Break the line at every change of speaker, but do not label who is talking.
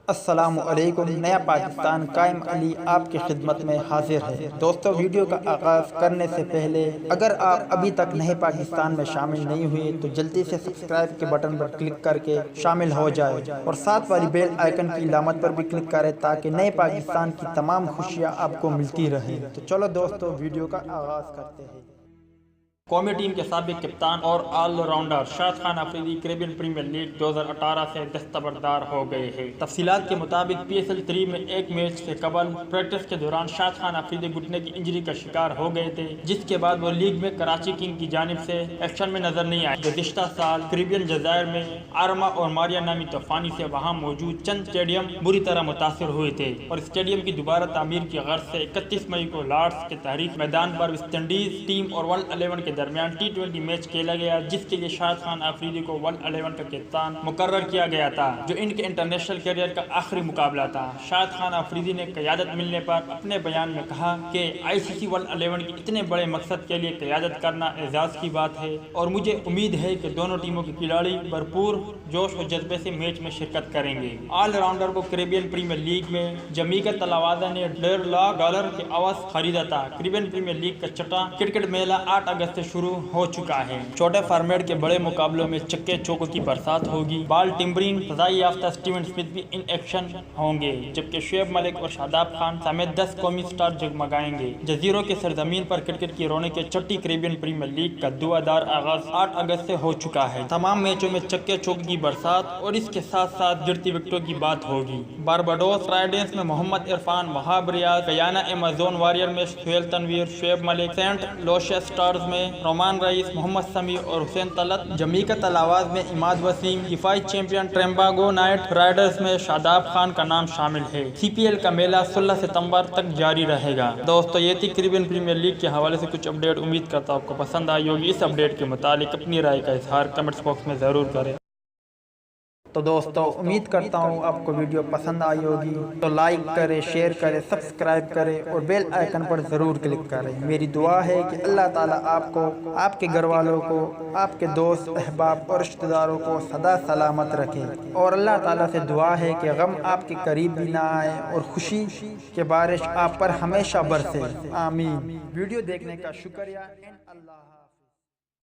السلام علیکم۔ نیا پاکستان قائم علی آپ کی خدمت میں حاضر ہے۔ دوستو، ویڈیو کا آغاز کرنے سے پہلے اگر آپ ابھی تک نئے پاکستان میں شامل نہیں ہوئے تو جلدی سے سبسکرائب کے بٹن پر کلک کر کے شامل ہو جائے اور ساتھ والی بیل آئیکن کی علامت پر بھی کلک کریں تاکہ نئے پاکستان کی تمام خوشیاں آپ کو ملتی رہیں۔ تو چلو دوستو، ویڈیو کا آغاز کرتے ہیں۔
قومی ٹیم کے سابق کپتان اور all rounder Shahid Khan Afridi Caribbean premier league 2018 سے دستبردار ہو گئے ہیں۔ تفصیلات کے مطابق PSL 3 میں ایک میچ سے قبل پریکٹس کے دوران شاہد خان افریدی گھٹنے کی انجری کا شکار ہو گئے تھے، جس کے بعد وہ لیگ میں کراچی کنگ کی جانب سے ایکشن میں نظر نہیں آئے۔ گزشتہ سال کیریبین جزائر میں آرما اور ماریا نامی طوفانی سے وہاں موجود چند اسٹیڈیم بری طرح متاثر ہوئے تھے اور اسٹیڈیم کی دوبارہ تعمیر کی غرض سے 31 مئی کو لارڈس کے تحریک میدان پر ویسٹ انڈیز ٹیم اور ورلڈ 11 کے درمیان T20 میچ کھیلا گیا، جس کے لیے شاہد خان افریدی کو ورلڈ 11 کا کپتان مقرر کیا گیا تھا، جو ان کے انٹرنیشنل کیریئر کا آخری مقابلہ تھا۔ شاہد خان افریدی نے قیادت ملنے پر اپنے بیان میں کہا کہ ICC ورلڈ 11 کے اتنے بڑے مقصد کے لیے قیادت کرنا اعزاز کی بات ہے اور مجھے امید ہے کہ دونوں ٹیموں کے کھلاڑی بھرپور جوش و جذبے سے میچ میں شرکت کریں گے۔ آل راؤنڈر کو کیریبین پریمیئر لیگ میں جمیکا تلاوازہ نے $1.5 کے عوض خریدا تھا۔ کیریبین پریمیئر لیگ کا چھٹا کرکٹ میلہ 8 اگست سے شروع ہو چکا ہے۔ چھوٹے فارمیٹ کے بڑے مقابلوں میں چکے چوکوں کی برسات ہوگی۔ بال ٹمبرین سزائی یافتہ اسٹیون اسمتھ بھی ان ایکشن ہوں گے، جبکہ شعیب ملک اور شاداب خان سمیت 10 قومی سٹار جگمگائیں گے۔ جزیروں کے سرزمین پر کرکٹ کی رونق کے چھٹی کیریبین پریمیئر لیگ کا دھواں آغاز 8 اگست سے ہو چکا ہے۔ تمام میچوں میں چکے چوک کی برسات اور اس کے ساتھ ساتھ گرتی وکٹوں کی بات ہوگی۔ بارباڈوس رائڈرز میں محمد Irfan, Wahab Riaz, Guyana Amazon warrior میں Sohail Tanveer, Shoaib Malik, Saint Lucia stars میں رومان رئیس، محمد سمیع اور حسین طلعت، جمیکا تلاواز میں عماد وسیم، دفاعی چیمپئن ٹرنباگو نائٹ رائڈرز میں شاداب خان کا نام شامل ہے۔ CPL کا میلہ 16 ستمبر تک جاری رہے گا۔ دوستو، یہ تھی کیریبین پریمیئر لیگ کے حوالے سے کچھ اپڈیٹ۔ امید کرتا ہوں آپ کو پسند آئی ہوگی۔ اس اپڈیٹ کے متعلق اپنی رائے کا اظہار کمنٹس باکس میں ضرور کریں۔
تو دوستو، امید کرتا ہوں آپ کو ویڈیو پسند آئی ہوگی، تو لائک کریں، شیئر کریں، سبسکرائب کریں اور بیل آئیکن پر ضرور کلک کریں۔ میری دعا ہے کہ اللہ تعالیٰ آپ کو، آپ کے گھر والوں کو، آپ کے دوست احباب اور رشتہ داروں کو سدا سلامت رکھے، اور اللہ تعالیٰ سے دعا ہے کہ غم آپ کے قریب بھی نہ آئے اور خوشی کے بارش آپ پر ہمیشہ برسے۔ آمین۔ ویڈیو دیکھنے کا شکریہ۔ اللہ